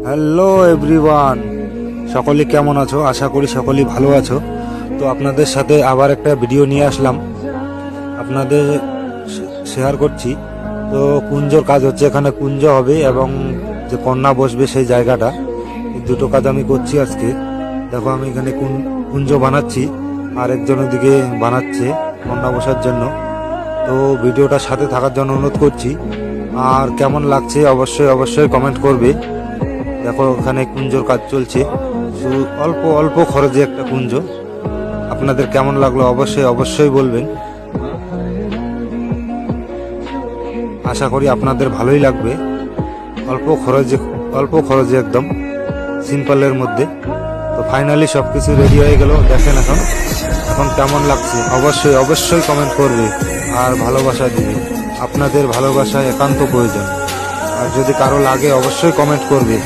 Hello everyone, সকলে কেমন আছো? আশা করি সকলেই ভালো আছো। তো আপনাদের সাথে আবার একটা ভিডিও নিয়ে আসলাম, আপনাদের শেয়ার করছি। তো কুঞ্জর কাজ হচ্ছে, এখানে কুঞ্জ হবে এবং যে কন্যা বসবে সেই জায়গাটা, এই দুটো কাজ আমি করছি আজকে। দেখো আমি এখানে কুঞ্জ বানাচ্ছি, আর একজন ওদিকে বানাচ্ছে কন্যা বসার জন্য। তো ভিডিওটার সাথে থাকার জন্য অনুরোধ করছি, আর কেমন লাগছে অবশ্যই অবশ্যই কমেন্ট করবে। দেখো ওখানে কুঞ্জর কাজ চলছে, শুধু অল্প অল্প খরচে একটা কুঞ্জ। আপনাদের কেমন লাগলো অবশ্যই অবশ্যই বলবেন। আশা করি আপনাদের ভালোই লাগবে। অল্প খরচে একদম সিম্পলের মধ্যে। তো ফাইনালি সব কিছু রেডি হয়ে গেল। দেখেন এখন এখন কেমন লাগছে অবশ্যই অবশ্যই কমেন্ট করবে আর ভালোবাসা দিবে। আপনাদের ভালোবাসা একান্ত প্রয়োজন। আর যদি কারো লাগে অবশ্যই কমেন্ট করবে।